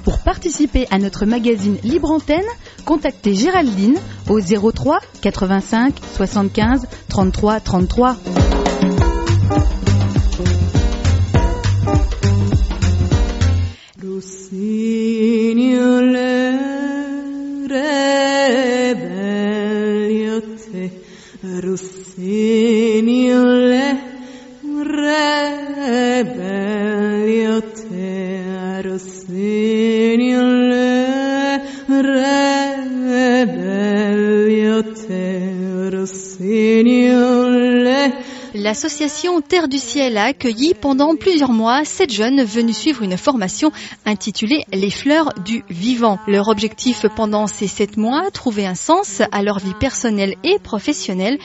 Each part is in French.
Pour participer à notre magazine Libre Antenne, contactez Géraldine au 03 85 75 33 33. L'association Terre du Ciel a accueilli pendant plusieurs mois 7 jeunes venus suivre une formation intitulée Les Fleurs du Vivant. Leur objectif pendant ces 7 mois, trouver un sens à leur vie personnelle et professionnelle.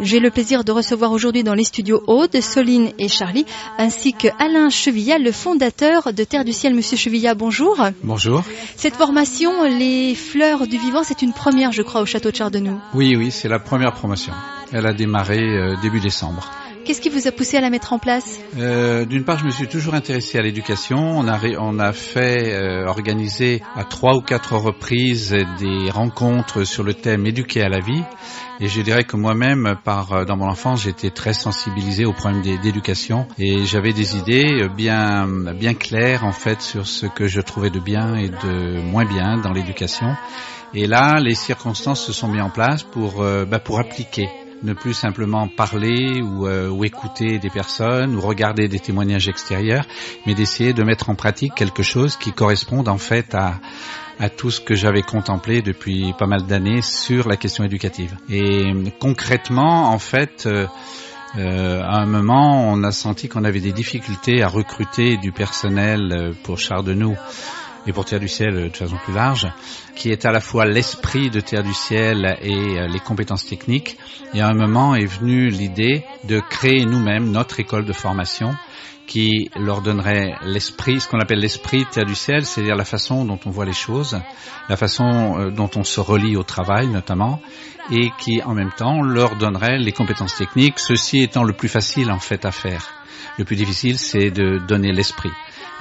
J'ai le plaisir de recevoir aujourd'hui dans les studios Aude, Soline et Charlie, ainsi que Alain Chevillat, le fondateur de Terre du Ciel. Monsieur Chevillat, bonjour. Bonjour. Cette formation, Les Fleurs du Vivant, c'est une première, je crois, au château de Chardenoux. Oui, c'est la première promotion. Elle a démarré début décembre. Qu'est-ce qui vous a poussé à la mettre en place ? D'une part, je me suis toujours intéressé à l'éducation. On a fait organiser à 3 ou 4 reprises des rencontres sur le thème éduquer à la vie. Et je dirais que moi-même, dans mon enfance, j'étais très sensibilisé aux problèmes d'éducation et j'avais des idées bien claires en fait sur ce que je trouvais de bien et de moins bien dans l'éducation. Et là, les circonstances se sont mises en place pour appliquer. Ne plus simplement parler ou écouter des personnes ou regarder des témoignages extérieurs, mais d'essayer de mettre en pratique quelque chose qui corresponde en fait à tout ce que j'avais contemplé depuis pas mal d'années sur la question éducative. Et concrètement, en fait, à un moment, on a senti qu'on avait des difficultés à recruter du personnel pour Chardenoux et pour Terre du Ciel de façon plus large, qui est à la fois l'esprit de Terre du Ciel et les compétences techniques. Et à un moment est venue l'idée de créer nous-mêmes notre école de formation qui leur donnerait l'esprit, ce qu'on appelle l'esprit de Terre du Ciel, c'est-à-dire la façon dont on voit les choses, la façon dont on se relie au travail notamment, et qui en même temps leur donnerait les compétences techniques, ceci étant le plus facile en fait à faire. Le plus difficile, c'est de donner l'esprit.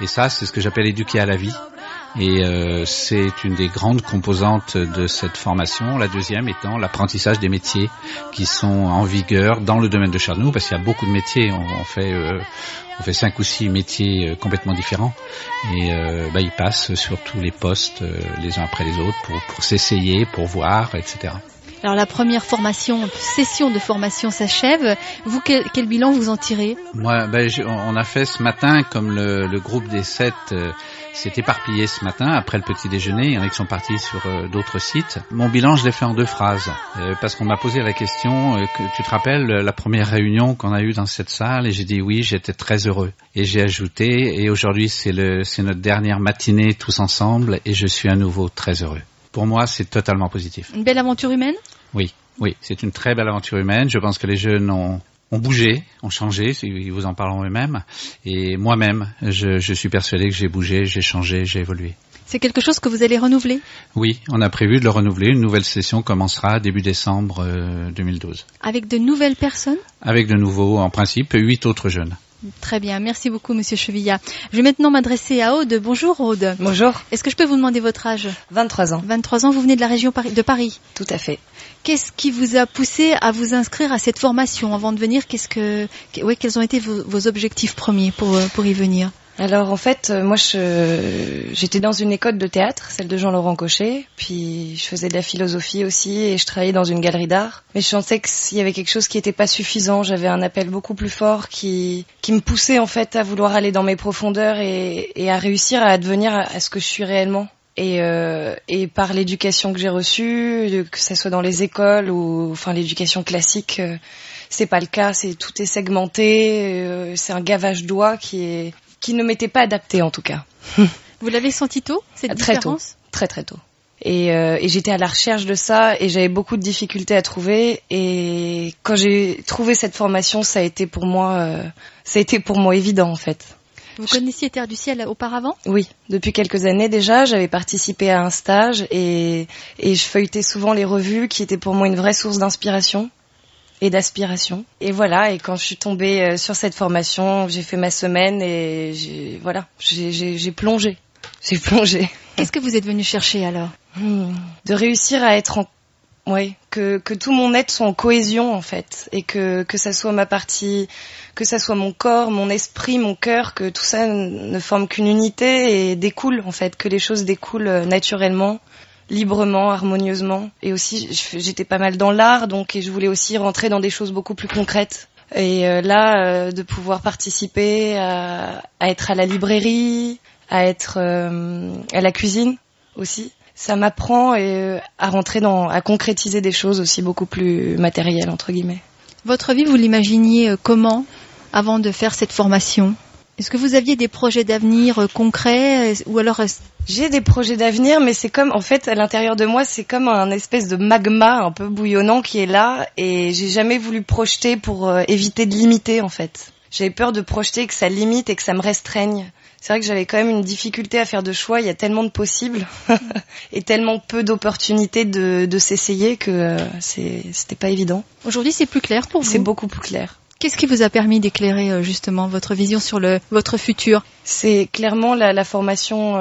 Et ça, c'est ce que j'appelle éduquer à la vie. Et c'est une des grandes composantes de cette formation. La deuxième étant l'apprentissage des métiers qui sont en vigueur dans le domaine de Chardenoux, parce qu'il y a beaucoup de métiers. On fait 5 ou 6 métiers complètement différents. Et ils passent sur tous les postes les uns après les autres pour s'essayer, pour voir, etc. Alors la première session de formation s'achève. Vous, quel bilan vous en tirez ? Moi, on a fait ce matin, comme le groupe des 7 s'est éparpillé ce matin après le petit déjeuner. Il y en a qui sont partis sur d'autres sites. Mon bilan, je l'ai fait en 2 phrases, parce qu'on m'a posé la question, tu te rappelles la première réunion qu'on a eue dans cette salle ? Et j'ai dit oui, j'étais très heureux. Et j'ai ajouté, et aujourd'hui c'est notre dernière matinée tous ensemble, et je suis à nouveau très heureux. Pour moi, c'est totalement positif. Une belle aventure humaine ? Oui, c'est une très belle aventure humaine. Je pense que les jeunes ont bougé, ont changé, ils vous en parleront eux-mêmes. Et moi-même, je suis persuadé que j'ai bougé, j'ai changé, j'ai évolué. C'est quelque chose que vous allez renouveler ? Oui, on a prévu de le renouveler. Une nouvelle session commencera début décembre 2012. Avec de nouvelles personnes ? Avec de nouveaux, en principe, 8 autres jeunes. Très bien, merci beaucoup Monsieur Chevillat. Je vais maintenant m'adresser à Aude. Bonjour Aude. Bonjour. Est-ce que je peux vous demander votre âge ? 23 ans. 23 ans, vous venez de la région de Paris ? Tout à fait. Qu'est-ce qui vous a poussé à vous inscrire à cette formation ? Avant de venir, quels ont été vos objectifs premiers pour y venir ? Alors en fait, moi j'étais dans une école de théâtre, celle de Jean-Laurent Cochet, puis je faisais de la philosophie aussi et je travaillais dans une galerie d'art. Mais je sentais qu'il y avait quelque chose qui n'était pas suffisant, j'avais un appel beaucoup plus fort qui me poussait en fait à vouloir aller dans mes profondeurs et à réussir à advenir à ce que je suis réellement. Et par l'éducation que j'ai reçue, que ce soit dans les écoles ou enfin l'éducation classique, c'est pas le cas, tout est segmenté, c'est un gavage d'oie qui ne m'était pas adapté en tout cas. Vous l'avez senti tôt, cette différence ? Très tôt. Et j'étais à la recherche de ça et j'avais beaucoup de difficultés à trouver. Et quand j'ai trouvé cette formation, ça a été pour moi évident en fait. Vous connaissiez Terre du Ciel auparavant ? Oui, depuis quelques années déjà, j'avais participé à un stage et je feuilletais souvent les revues qui étaient pour moi une vraie source d'inspiration et d'aspiration. Et voilà, et quand je suis tombée sur cette formation, j'ai fait ma semaine et j'ai plongé. J'ai plongé. Qu'est-ce que vous êtes venu chercher alors? De réussir à être que tout mon être soit en cohésion en fait, et que ça soit ma partie, que ça soit mon corps, mon esprit, mon cœur, que tout ça ne forme qu'une unité et découle en fait, que les choses découlent naturellement, librement, harmonieusement. Et aussi j'étais pas mal dans l'art, et je voulais aussi rentrer dans des choses beaucoup plus concrètes. Et de pouvoir participer à être à la librairie, à être à la cuisine aussi. Ça m'apprend à rentrer à concrétiser des choses aussi beaucoup plus matérielles, entre guillemets. Votre vie, vous l'imaginiez comment avant de faire cette formation? Est-ce que vous aviez des projets d'avenir concrets ou alors... J'ai des projets d'avenir, mais c'est comme, en fait, à l'intérieur de moi, c'est comme un espèce de magma un peu bouillonnant qui est là, et j'ai jamais voulu projeter pour éviter de limiter, en fait. J'avais peur de projeter, que ça limite et que ça me restreigne. C'est vrai que j'avais quand même une difficulté à faire de choix, il y a tellement de possibles et tellement peu d'opportunités de s'essayer que c'était pas évident. Aujourd'hui, c'est plus clair pour vous? C'est beaucoup plus clair. Qu'est-ce qui vous a permis d'éclairer justement votre vision sur votre futur? C'est clairement la formation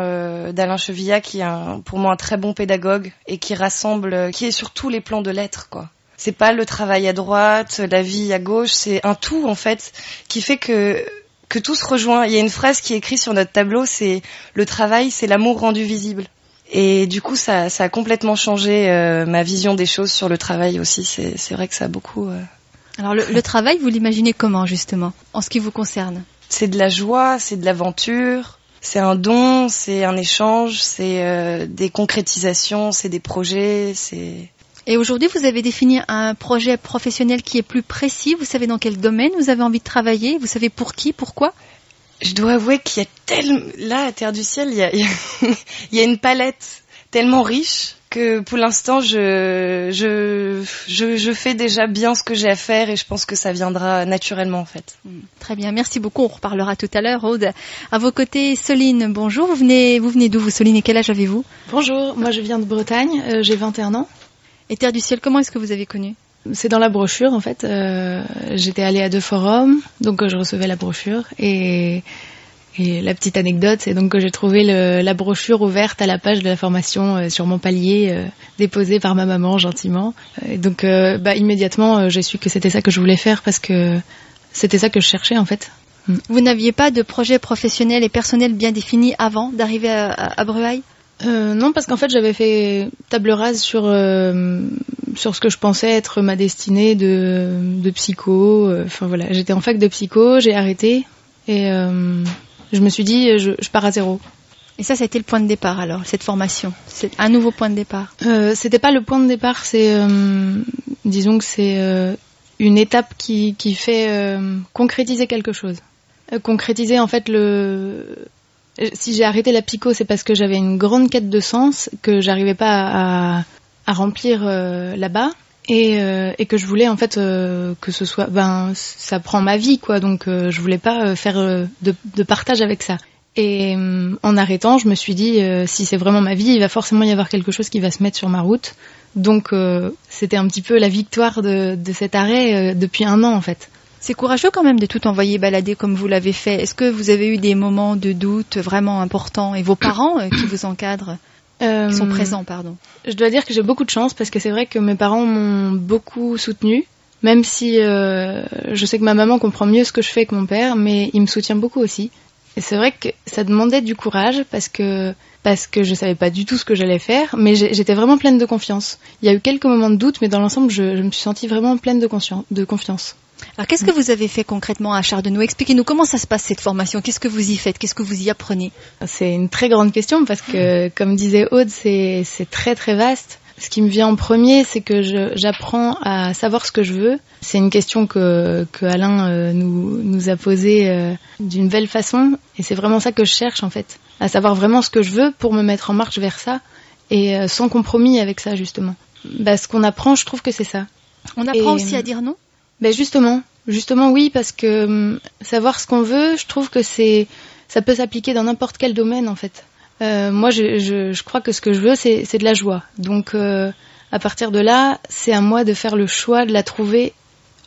d'Alain Chevillat qui est pour moi un très bon pédagogue et qui rassemble, qui est sur tous les plans de l'être, quoi. C'est pas le travail à droite, la vie à gauche, c'est un tout en fait qui fait que tout se rejoint. Il y a une phrase qui est écrite sur notre tableau, c'est le travail, c'est l'amour rendu visible. Et du coup, ça a complètement changé ma vision des choses sur le travail aussi. C'est vrai que ça a beaucoup. Alors le travail, vous l'imaginez comment justement, en ce qui vous concerne? C'est de la joie, c'est de l'aventure, c'est un don, c'est un échange, c'est des concrétisations, c'est des projets, c'est... Et aujourd'hui, vous avez défini un projet professionnel qui est plus précis. Vous savez dans quel domaine vous avez envie de travailler? Vous savez pour qui, pourquoi? Je dois avouer qu'il y a là, à Terre du Ciel, il y a une palette tellement riche que pour l'instant, je fais déjà bien ce que j'ai à faire et je pense que ça viendra naturellement en fait. Très bien, merci beaucoup. On reparlera tout à l'heure, Aude. À vos côtés, Soline, bonjour. Vous venez d'où vous, Soline, et quel âge avez-vous? Bonjour, moi je viens de Bretagne, j'ai 21 ans. Et Terre du Ciel, comment est-ce que vous avez connu? C'est dans la brochure en fait. J'étais allée à 2 forums, donc je recevais la brochure et la petite anecdote, c'est donc que j'ai trouvé la brochure ouverte à la page de la formation sur mon palier, déposée par ma maman gentiment. Et donc immédiatement j'ai su que c'était ça que je voulais faire parce que c'était ça que je cherchais en fait. Vous n'aviez pas de projet professionnel et personnel bien défini avant d'arriver à Bruaille? Non, parce qu'en fait j'avais fait table rase sur ce que je pensais être ma destinée de psycho. Enfin voilà, j'étais en fac de psycho, j'ai arrêté et je me suis dit je pars à zéro. Et ça a été le point de départ alors, cette formation? C'est un nouveau point de départ? C'était pas le point de départ, c'est disons que c'est une étape qui fait concrétiser quelque chose. Concrétiser en fait si j'ai arrêté la psycho, c'est parce que j'avais une grande quête de sens que j'arrivais pas à remplir là-bas et que je voulais en fait que ce soit ça prend ma vie quoi, donc je voulais pas faire de partage avec ça. Et en arrêtant, je me suis dit si c'est vraiment ma vie, il va forcément y avoir quelque chose qui va se mettre sur ma route. Donc c'était un petit peu la victoire de cet arrêt depuis 1 an en fait. C'est courageux quand même de tout envoyer balader comme vous l'avez fait. Est-ce que vous avez eu des moments de doute vraiment importants et vos parents qui vous encadrent, qui sont présents, pardon? Je dois dire que j'ai beaucoup de chance parce que c'est vrai que mes parents m'ont beaucoup soutenue, même si je sais que ma maman comprend mieux ce que je fais que mon père, mais il me soutient beaucoup aussi. Et c'est vrai que ça demandait du courage parce que je savais pas du tout ce que j'allais faire, mais j'étais vraiment pleine de confiance. Il y a eu quelques moments de doute, mais dans l'ensemble, je me suis sentie vraiment pleine de confiance. Alors, qu'est-ce que vous avez fait concrètement à Chardenoux? Expliquez-nous comment ça se passe cette formation. Qu'est-ce que vous y faites? Qu'est-ce que vous y apprenez? C'est une très grande question parce que, comme disait Aude, c'est très très vaste. Ce qui me vient en premier, c'est que j'apprends à savoir ce que je veux. C'est une question que Alain nous a posée d'une belle façon, et c'est vraiment ça que je cherche en fait, à savoir vraiment ce que je veux pour me mettre en marche vers ça et sans compromis avec ça justement. Ce qu'on apprend, je trouve que c'est ça. On apprend aussi à dire non? Justement oui, parce que savoir ce qu'on veut, je trouve que ça peut s'appliquer dans n'importe quel domaine en fait. Moi, je crois que ce que je veux, c'est de la joie. Donc, à partir de là, c'est à moi de faire le choix de la trouver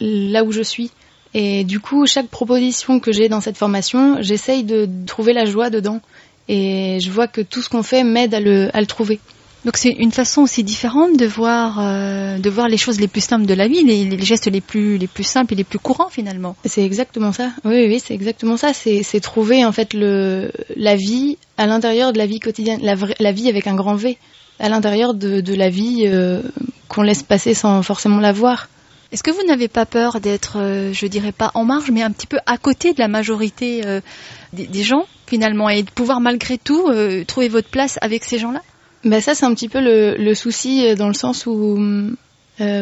là où je suis. Et du coup, chaque proposition que j'ai dans cette formation, j'essaye de trouver la joie dedans Et je vois que tout ce qu'on fait m'aide à le trouver. Donc c'est une façon aussi différente de voir les choses les plus simples de la vie, les gestes les plus simples et les plus courants finalement. C'est exactement ça. Oui, c'est exactement ça. C'est trouver en fait la vie à l'intérieur de la vie quotidienne, la vie avec un grand V, à l'intérieur de la vie qu'on laisse passer sans forcément la voir. Est-ce que vous n'avez pas peur d'être, je dirais pas en marge, mais un petit peu à côté de la majorité des gens finalement, et de pouvoir malgré tout trouver votre place avec ces gens-là? Ben ça, c'est un petit peu le souci, dans le sens où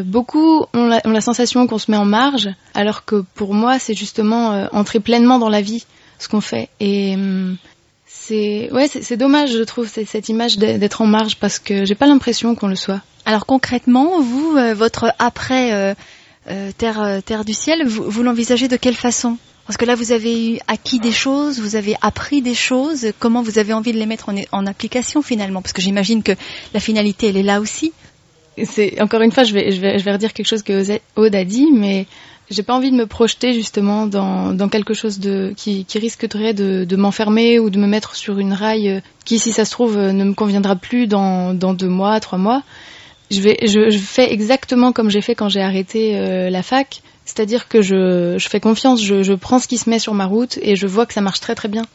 beaucoup ont la sensation qu'on se met en marge, alors que pour moi, c'est justement entrer pleinement dans la vie, ce qu'on fait. Et c'est dommage, je trouve, cette image d'être en marge, parce que j'ai pas l'impression qu'on le soit. Alors concrètement, vous, votre après Terre du Ciel, vous l'envisagez de quelle façon? Parce que là, vous avez acquis des choses, vous avez appris des choses. Comment vous avez envie de les mettre en application finalement? Parce que j'imagine que la finalité, elle est là aussi. Encore une fois, je vais redire quelque chose que Aude a dit, mais j'ai pas envie de me projeter justement dans quelque chose qui risquerait de m'enfermer ou de me mettre sur une raille qui, si ça se trouve, ne me conviendra plus dans 2 mois, 3 mois. Je fais exactement comme j'ai fait quand j'ai arrêté la fac. C'est-à-dire que je fais confiance, je prends ce qui se met sur ma route et je vois que ça marche très très bien.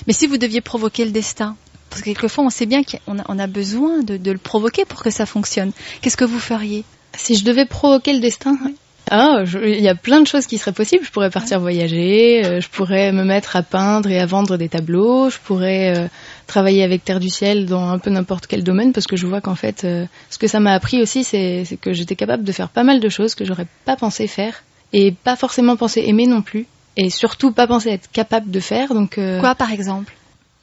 Mais si vous deviez provoquer le destin, parce que quelquefois on sait bien qu'on a besoin de le provoquer pour que ça fonctionne, qu'est-ce que vous feriez? Si je devais provoquer le destin, il y a plein de choses qui seraient possibles. Je pourrais partir voyager, je pourrais me mettre à peindre et à vendre des tableaux, je pourrais travailler avec Terre du Ciel dans un peu n'importe quel domaine, parce que je vois qu'en fait, ce que ça m'a appris aussi, c'est que j'étais capable de faire pas mal de choses que j'aurais pas pensé faire. Et pas forcément penser aimer non plus. Et surtout pas penser être capable de faire. Donc Quoi par exemple?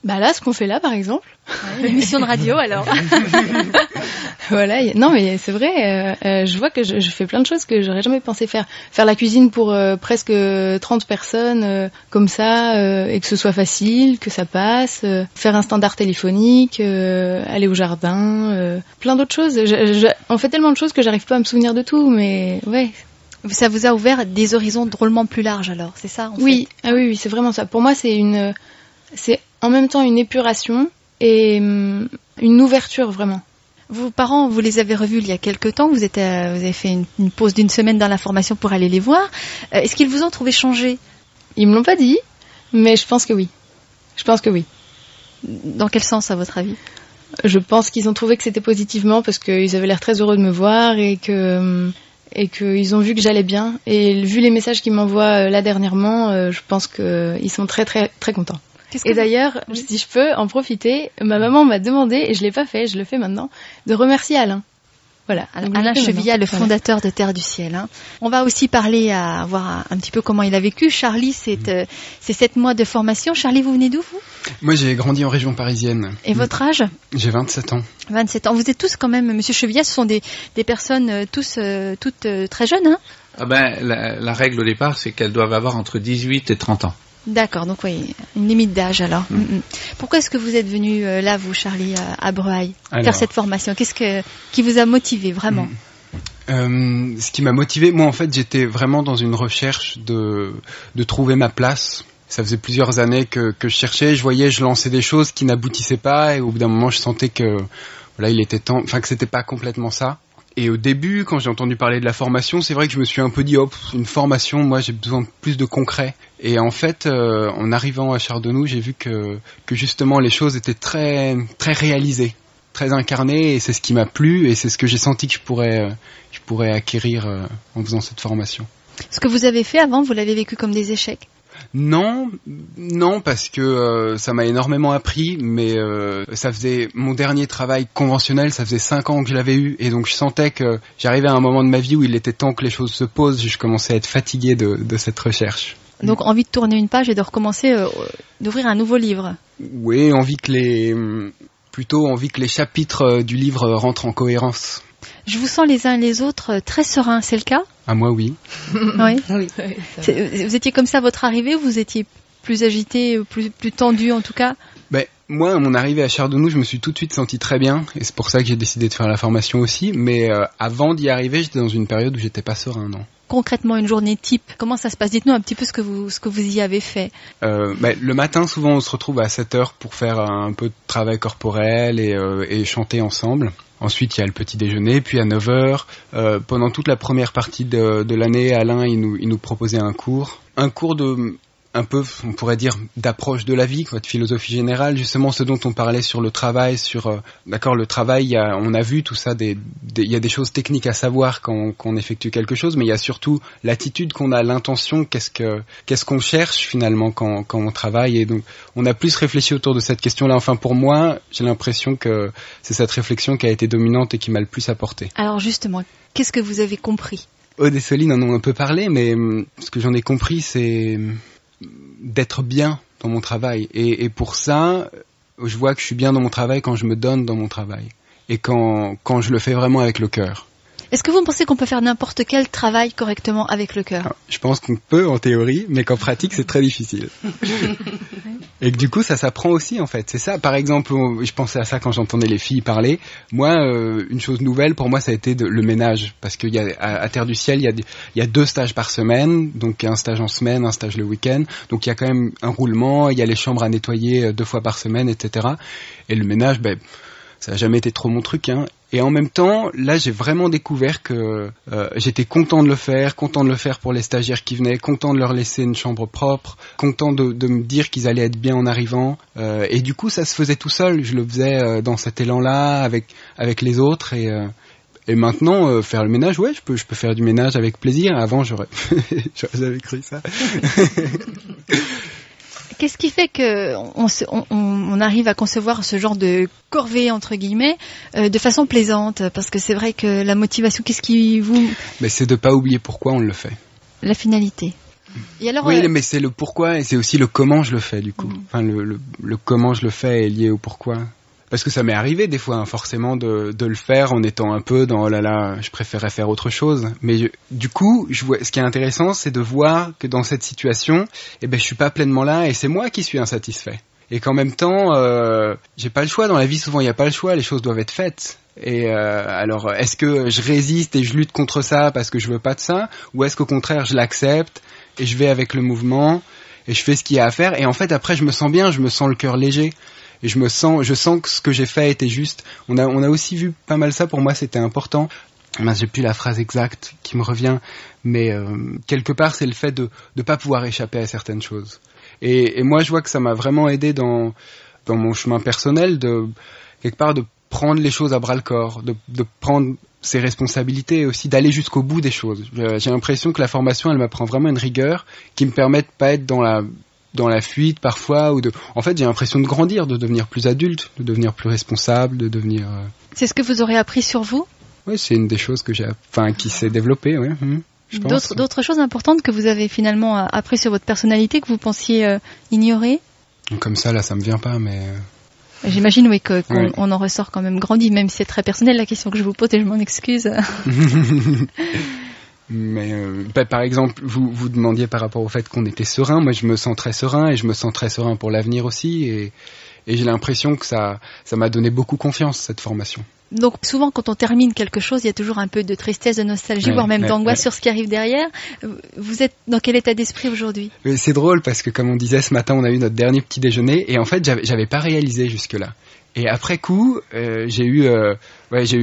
Bah là, ce qu'on fait là par exemple. Ouais, une émission de radio alors. Voilà, non mais c'est vrai, je vois que je fais plein de choses que j'aurais jamais pensé faire. Faire la cuisine pour presque 30 personnes comme ça, et que ce soit facile, que ça passe. Faire un standard téléphonique, aller au jardin, plein d'autres choses. On fait tellement de choses que j'arrive pas à me souvenir de tout, mais ouais. Ça vous a ouvert des horizons drôlement plus larges alors, c'est ça en Oui, fait? Oui, c'est vraiment ça. Pour moi, c'est en même temps une épuration et une ouverture vraiment. Vos parents, vous les avez revus il y a quelque temps, vous avez fait une pause d'1 semaine dans la formation pour aller les voir. Est-ce qu'ils vous ont trouvé changé? Ils me l'ont pas dit, mais je pense que oui. Dans quel sens à votre avis? Je pense qu'ils ont trouvé que c'était positivement, parce qu'ils avaient l'air très heureux de me voir et qu'ils ont vu que j'allais bien. Et vu les messages qu'ils m'envoient là dernièrement, je pense qu'ils sont très très très contents. Et d'ailleurs, si je peux en profiter, ma maman m'a demandé, et je l'ai pas fait, je le fais maintenant, de remercier Alain. Voilà. Alain Chevillat, le fondateur de Terre du Ciel. Hein. On va aussi parler à voir un petit peu comment il a vécu. Charlie, c'est 7 mois de formation. Charlie, vous venez d'où, vous? Moi, j'ai grandi en région parisienne. Et votre âge? J'ai 27 ans. 27 ans. Vous êtes tous quand même, Monsieur Chevillat, ce sont des personnes toutes très jeunes, hein? Ah ben, la règle au départ, c'est qu'elles doivent avoir entre 18 et 30 ans. D'accord, donc oui, une limite d'âge alors. Pourquoi est-ce que vous êtes venu là, vous, Charlie, à Breuil, faire cette formation? Qu'est-ce qui vous a motivé vraiment? Ce qui m'a motivé, moi en fait, j'étais vraiment dans une recherche de trouver ma place. Ça faisait plusieurs années que je cherchais, je lançais des choses qui n'aboutissaient pas, et au bout d'un moment, je sentais que voilà, il était temps, enfin que c'était pas complètement ça. Et au début, quand j'ai entendu parler de la formation, c'est vrai que je me suis un peu dit, une formation, moi j'ai besoin de plus de concret. Et en fait, en arrivant à Chardonnou, j'ai vu que justement les choses étaient très très réalisées, très incarnées, et c'est ce qui m'a plu, et c'est ce que j'ai senti que je pourrais acquérir en faisant cette formation. Ce que vous avez fait avant, vous l'avez vécu comme des échecs? Non, parce que ça m'a énormément appris, mais ça faisait mon dernier travail conventionnel, ça faisait 5 ans que je l'avais eu, et donc je sentais que j'arrivais à un moment de ma vie où il était temps que les choses se posent, je commençais à être fatigué de cette recherche. Donc envie de tourner une page et de recommencer, d'ouvrir un nouveau livre? Oui, envie que les chapitres du livre rentrent en cohérence. Je vous sens les uns et les autres très sereins, c'est le cas? Ah, moi, oui. Oui. Vous étiez comme ça à votre arrivée, ou vous étiez plus agité, plus tendu en tout cas? Moi, à mon arrivée à Chardonnou, je me suis tout de suite senti très bien, et c'est pour ça que j'ai décidé de faire la formation aussi, mais avant d'y arriver, j'étais dans une période où j'étais pas serein, non. concrètement une journée type? Comment ça se passe? Dites-nous un petit peu ce que vous y avez fait. Le matin, souvent, on se retrouve à 7h pour faire un peu de travail corporel et chanter ensemble. Ensuite, il y a le petit déjeuner, puis à 9h, pendant toute la première partie de l'année, Alain, il nous proposait un cours de, un peu, on pourrait dire, d'approche de la vie, quoi, de philosophie générale, justement ce dont on parlait sur le travail, le travail, on a vu tout ça, il y a des choses techniques à savoir quand on effectue quelque chose, mais il y a surtout l'attitude qu'on a, l'intention, qu'est-ce qu'on cherche finalement quand on travaille, et donc on a plus réfléchi autour de cette question-là. Enfin, pour moi, j'ai l'impression que c'est cette réflexion qui a été dominante et qui m'a le plus apporté. Alors justement, qu'est-ce que vous avez compris? Aude et Soline en ont un peu parlé, mais ce que j'en ai compris, c'est d'être bien dans mon travail. Et pour ça, je vois que je suis bien dans mon travail quand je me donne dans mon travail. Et quand je le fais vraiment avec le cœur. Est-ce que vous pensez qu'on peut faire n'importe quel travail correctement avec le cœur? Je pense qu'on peut en théorie, mais qu'en pratique, c'est très difficile. Et que du coup, ça s'apprend aussi, en fait. C'est ça, par exemple, je pensais à ça quand j'entendais les filles parler. Moi, une chose nouvelle, pour moi, ça a été le ménage. Parce qu'il y a, à Terre du Ciel, il y a 2 stages par semaine. Donc, un stage en semaine, un stage le week-end. Donc, il y a quand même un roulement. Il y a les chambres à nettoyer 2 fois par semaine, etc. Et le ménage, ça n'a jamais été trop mon truc, hein. Et en même temps, là, j'ai vraiment découvert que j'étais content de le faire pour les stagiaires qui venaient, content de leur laisser une chambre propre, content de me dire qu'ils allaient être bien en arrivant. Et du coup, ça se faisait tout seul. Je le faisais dans cet élan-là, avec les autres. Et maintenant, faire le ménage, ouais, je peux faire du ménage avec plaisir. Avant, j'aurais jamais cru ça. Qu'est-ce qui fait qu'on arrive à concevoir ce genre de corvée, entre guillemets, de façon plaisante? Parce que c'est vrai que la motivation, qu'est-ce qui vous... Mais c'est de pas oublier pourquoi on le fait. La finalité. Et alors, oui, mais c'est le pourquoi et c'est aussi le comment je le fais, du coup. Enfin, le comment je le fais est lié au pourquoi. Parce que ça m'est arrivé des fois, hein, forcément, de le faire en étant un peu dans « oh là là, je préférais faire autre chose ». Mais du coup, ce qui est intéressant, c'est de voir que dans cette situation, je suis pas pleinement là et c'est moi qui suis insatisfait. Et qu'en même temps, j'ai pas le choix. Dans la vie, souvent, il n'y a pas le choix. Les choses doivent être faites. Et alors, est-ce que je résiste et je lutte contre ça parce que je veux pas de ça? Ou est-ce qu'au contraire, je l'accepte et je vais avec le mouvement et je fais ce qu'il y a à faire? Et en fait, après, je me sens bien, je me sens le cœur léger. Et je sens que ce que j'ai fait était juste. On a aussi vu pas mal ça, pour moi c'était important. J'ai plus la phrase exacte qui me revient, mais quelque part c'est le fait de pas pouvoir échapper à certaines choses. Et moi je vois que ça m'a vraiment aidé dans mon chemin personnel quelque part de prendre les choses à bras le corps, de prendre ses responsabilités et aussi d'aller jusqu'au bout des choses. J'ai l'impression que la formation elle m'apprend vraiment une rigueur qui me permet de pas être dans la fuite parfois, en fait j'ai l'impression de grandir, de devenir plus adulte, de devenir plus responsable, de devenir... C'est ce que vous aurez appris sur vous? Oui, c'est une des choses qui s'est développée, oui. Je pense. D'autres choses importantes que vous avez finalement appris sur votre personnalité que vous pensiez ignorer? Comme ça, là, ça me vient pas, mais... J'imagine, oui, qu'on en ressort quand même grandi, même si c'est très personnel la question que je vous pose et je m'en excuse. Mais par exemple, vous demandiez par rapport au fait qu'on était serein. Moi, je me sens très serein et je me sens très serein pour l'avenir aussi. Et j'ai l'impression que ça m'a donné beaucoup confiance, cette formation. Donc souvent, quand on termine quelque chose, il y a toujours un peu de tristesse, de nostalgie, voire même d'angoisse sur ce qui arrive derrière. Vous êtes dans quel état d'esprit aujourd'hui? C'est drôle parce que, comme on disait ce matin, on a eu notre dernier petit déjeuner et en fait, j'avais pas réalisé jusque-là. Et après coup, j'ai eu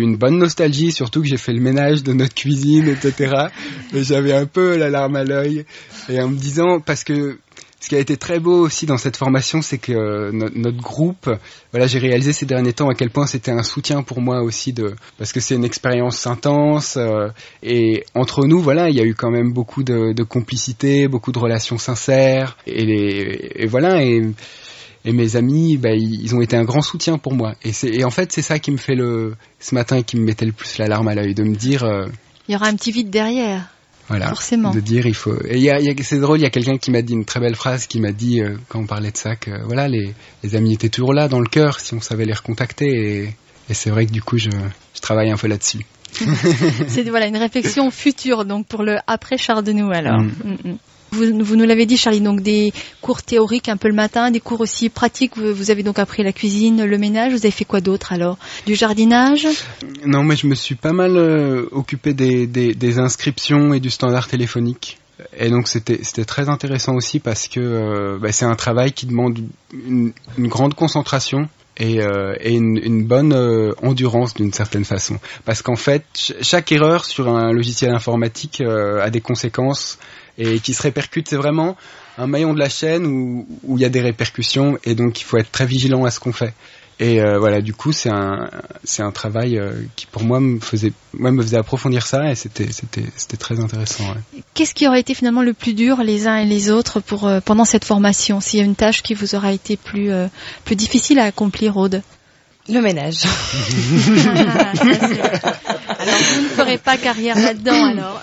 une bonne nostalgie, surtout que j'ai fait le ménage de notre cuisine, etc. Et j'avais un peu la larme à l'œil. Et en me disant, parce que ce qui a été très beau aussi dans cette formation, c'est que notre groupe, j'ai réalisé ces derniers temps à quel point c'était un soutien pour moi aussi parce que c'est une expérience intense. Et entre nous, il y a eu quand même beaucoup de complicité, beaucoup de relations sincères. Et voilà. Et mes amis, ils ont été un grand soutien pour moi. Et en fait, c'est ça qui me fait ce matin, qui me mettait le plus la larme à l'œil, de me dire... il y aura un petit vide derrière. Voilà. Forcément. De dire, il faut... Et c'est drôle, il y a quelqu'un qui m'a dit une très belle phrase, qui m'a dit, quand on parlait de ça, que les amis étaient toujours là dans le cœur, si on savait les recontacter. Et c'est vrai que du coup, je travaille un peu là-dessus. C'est une réflexion future, donc pour le après Chardenoux, alors. Vous nous l'avez dit, Charlie, donc des cours théoriques un peu le matin, des cours aussi pratiques. Vous avez donc appris la cuisine, le ménage. Vous avez fait quoi d'autre alors? Du jardinage? Non, mais je me suis pas mal occupé des inscriptions et du standard téléphonique. Et donc c'était très intéressant aussi parce que c'est un travail qui demande une grande concentration et une bonne endurance d'une certaine façon. Parce qu'en fait, chaque erreur sur un logiciel informatique a des conséquences et qui se répercutent. C'est vraiment un maillon de la chaîne où il y a des répercussions et donc il faut être très vigilant à ce qu'on fait. Et voilà, du coup, c'est un travail qui pour moi me faisait approfondir ça et c'était très intéressant. Ouais. Qu'est-ce qui aurait été finalement le plus dur les uns et les autres pendant cette formation? S'il y a une tâche qui vous aura été plus difficile à accomplir, Aude? Le ménage. Alors vous ne ferez pas carrière là-dedans alors.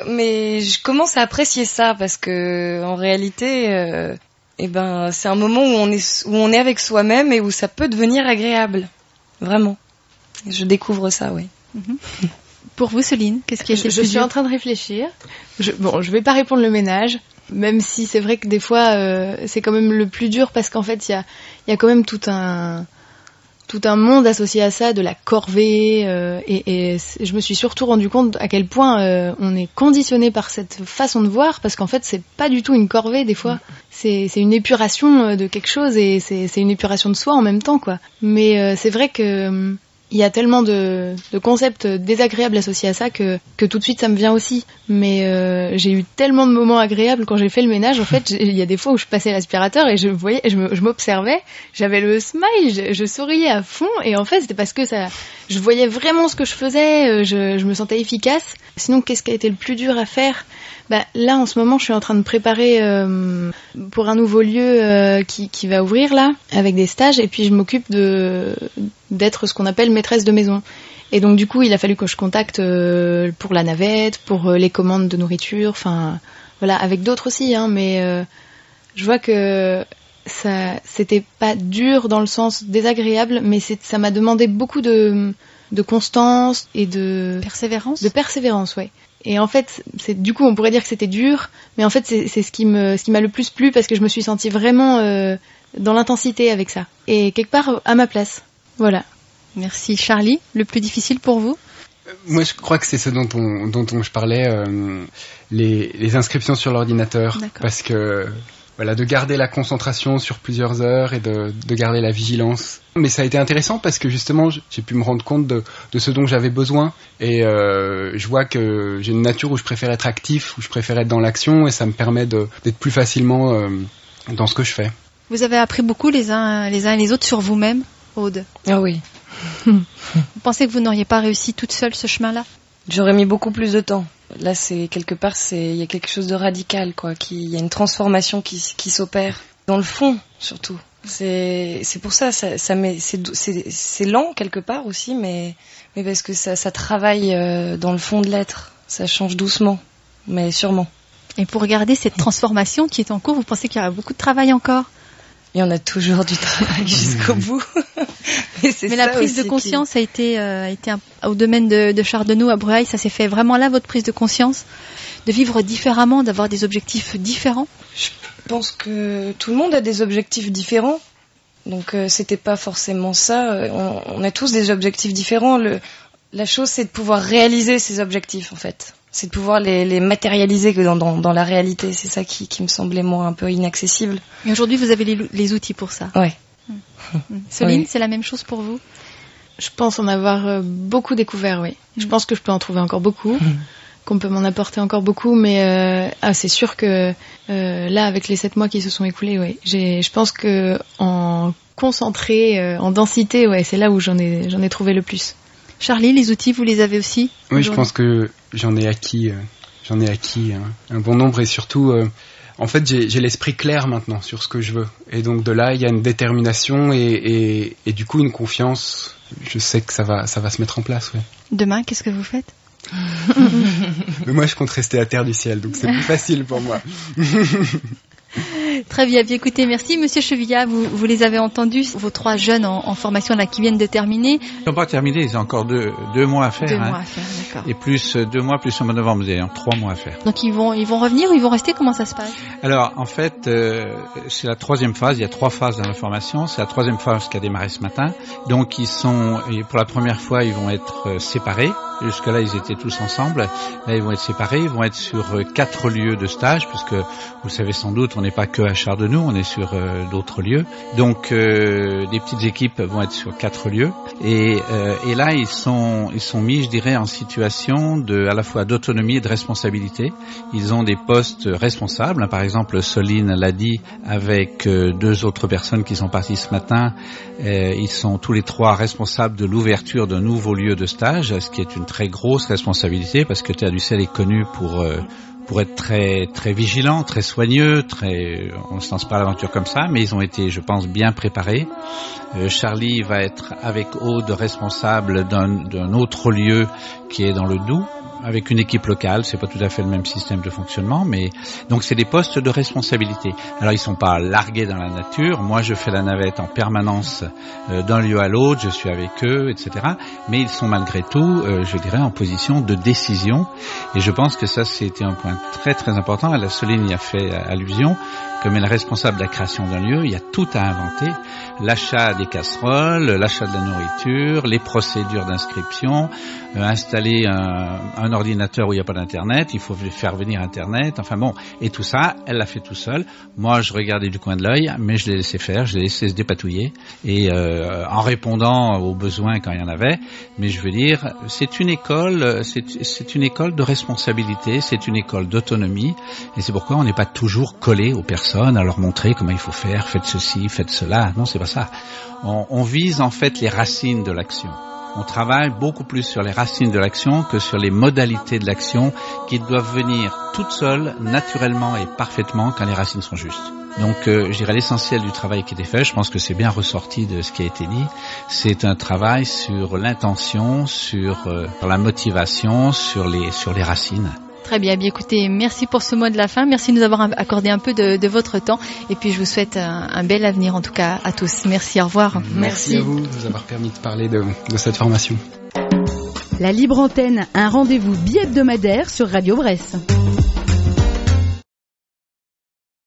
Mais je commence à apprécier ça parce que en réalité, c'est un moment où on est avec soi-même et où ça peut devenir agréable, vraiment. Je découvre ça, oui. Mm-hmm. Pour vous, Céline, qu'est-ce qui est le plus dur? Je suis en train de réfléchir. Je vais pas répondre le ménage, même si c'est vrai que des fois c'est quand même le plus dur parce qu'en fait il y a quand même tout un monde associé à ça, de la corvée, et je me suis surtout rendu compte à quel point on est conditionné par cette façon de voir, parce qu'en fait c'est pas du tout une corvée des fois, c'est une épuration de quelque chose et c'est une épuration de soi en même temps quoi. Mais c'est vrai que il y a tellement de concepts désagréables associés à ça que tout de suite ça me vient aussi. Mais j'ai eu tellement de moments agréables quand j'ai fait le ménage. En fait, il y a des fois où je passais l'aspirateur et je m'observais, j'avais le smile, je souriais à fond. Et en fait, c'était parce que je voyais vraiment ce que je faisais, je me sentais efficace. Sinon, qu'est-ce qui a été le plus dur à faire? Là, en ce moment, je suis en train de préparer pour un nouveau lieu qui va ouvrir là, avec des stages. Et puis, je m'occupe d'être ce qu'on appelle maîtresse de maison. Et donc, du coup, il a fallu que je contacte pour la navette, pour les commandes de nourriture, enfin, voilà, avec d'autres aussi. Mais je vois que c'était pas dur dans le sens désagréable, mais ça m'a demandé beaucoup de constance et de persévérance, ouais. Et en fait, du coup, on pourrait dire que c'était dur, mais en fait, c'est ce qui m'a le plus plu parce que je me suis sentie vraiment dans l'intensité avec ça. Et quelque part, à ma place. Voilà. Merci. Charlie, le plus difficile pour vous? Moi, je crois que c'est ce dont je parlais, les inscriptions sur l'ordinateur. D'accord. Parce que, voilà, de garder la concentration sur plusieurs heures et de garder la vigilance. Mais ça a été intéressant parce que justement, j'ai pu me rendre compte de ce dont j'avais besoin. Et je vois que j'ai une nature où je préfère être actif, où je préfère être dans l'action, et ça me permet d'être plus facilement dans ce que je fais. Vous avez appris beaucoup les uns et les autres sur vous-même, Aude? Ah oui. Vous pensez que vous n'auriez pas réussi toute seule ce chemin-là? J'aurais mis beaucoup plus de temps. Là, il y a quelque chose de radical, quoi. Il y a une transformation qui s'opère dans le fond, surtout. C'est pour ça, c'est lent quelque part aussi, mais parce que ça travaille dans le fond de l'être. Ça change doucement, mais sûrement. Et pour regarder cette transformation qui est en cours, vous pensez qu'il y aura beaucoup de travail encore? Il y en a toujours du travail jusqu'au bout. Mais la prise de conscience a été au domaine de Chardenoux à Brueil, ça s'est fait vraiment là, votre prise de conscience, de vivre différemment, d'avoir des objectifs différents? Je pense que tout le monde a des objectifs différents, donc c'était pas forcément ça. On a tous des objectifs différents. La chose, c'est de pouvoir réaliser ces objectifs, en fait. C'est de pouvoir les matérialiser dans la réalité. C'est ça qui me semblait, moi, un peu inaccessible. Et aujourd'hui, vous avez les outils pour ça? Ouais. Céline, oui. C'est la même chose pour vous? Je pense en avoir beaucoup découvert, oui. Je pense que je peux en trouver encore beaucoup, qu'on peut m'en apporter encore beaucoup, mais c'est sûr que là, avec les 7 mois qui se sont écoulés, oui, je pense que en concentré, en densité, ouais, c'est là où j'en ai trouvé le plus. Charlie, les outils, vous les avez aussi? Oui, je pense que j'en ai acquis un bon nombre et surtout, en fait, j'ai l'esprit clair maintenant sur ce que je veux. Et donc de là, il y a une détermination et du coup une confiance. Je sais que ça va se mettre en place. Ouais. Demain, qu'est-ce que vous faites? Mais moi, je compte rester à terre du ciel, donc c'est plus facile pour moi. Très bien, écoutez, merci Monsieur Chevillat, vous les avez entendus, vos 3 jeunes en formation là qui viennent de terminer. Ils n'ont pas terminé, ils ont encore deux mois à faire. 2 mois à faire, d'accord. D'accord. Et plus 2 mois, plus au mois de novembre, d'ailleurs 3 mois à faire. Donc ils vont revenir ou ils vont rester? Comment ça se passe? Alors, en fait, c'est la 3e phase. Il y a 3 phases dans la formation. C'est la 3e phase qui a démarré ce matin. Donc, pour la première fois, ils vont être séparés. Jusque-là, ils étaient tous ensemble. Là, ils vont être séparés. Ils vont être sur 4 lieux de stage, puisque vous savez sans doute, on n'est pas que à Chardenoux, on est sur d'autres lieux. Donc, des petites équipes vont être sur 4 lieux. Et là, ils sont mis, je dirais, en situation à la fois d'autonomie et de responsabilité. Ils ont des postes responsables. Par exemple, Soline l'a dit avec 2 autres personnes qui sont parties ce matin. Ils sont tous les 3 responsables de l'ouverture d'un nouveau lieu de stage, ce qui est une très grosse responsabilité parce que Terre du Ciel est connu pour être très très vigilant, très soigneux, on ne se lance pas à l'aventure comme ça, mais ils ont été, je pense, bien préparés. Charlie va être avec Aude responsable d'un autre lieu qui est dans le Doubs, avec une équipe locale. C'est pas tout à fait le même système de fonctionnement, mais donc c'est des postes de responsabilité. Alors ils sont pas largués dans la nature. Moi, je fais la navette en permanence d'un lieu à l'autre. Je suis avec eux, etc. Mais ils sont malgré tout, je dirais, en position de décision. Et je pense que ça, c'était un point très très important. La Soline y a fait allusion. Comme elle est responsable de la création d'un lieu, il y a tout à inventer. L'achat des casseroles, l'achat de la nourriture, les procédures d'inscription, installer un ordinateur où il n'y a pas d'internet, il faut faire venir internet, enfin bon, et tout ça, elle l'a fait tout seule. Moi, je regardais du coin de l'œil, mais je l'ai laissé faire, je l'ai laissé se dépatouiller, et en répondant aux besoins quand il y en avait. Mais je veux dire, c'est une école de responsabilité, c'est une école d'autonomie, et c'est pourquoi on n'est pas toujours collé aux personnes à leur montrer comment il faut faire, faites ceci, faites cela. Non, c'est pas ça. On vise en fait les racines de l'action. On travaille beaucoup plus sur les racines de l'action que sur les modalités de l'action qui doivent venir toutes seules, naturellement et parfaitement quand les racines sont justes. Donc, je dirais l'essentiel du travail qui était fait, je pense que c'est bien ressorti de ce qui a été dit, c'est un travail sur l'intention, sur la motivation, sur les racines. Très bien, écoutez, merci pour ce mot de la fin, merci de nous avoir accordé un peu de votre temps et puis je vous souhaite un bel avenir en tout cas à tous. Merci, au revoir. Merci à vous de nous avoir permis de parler de cette formation. La Libre Antenne, un rendez-vous bi-hebdomadaire sur Radio Bresse.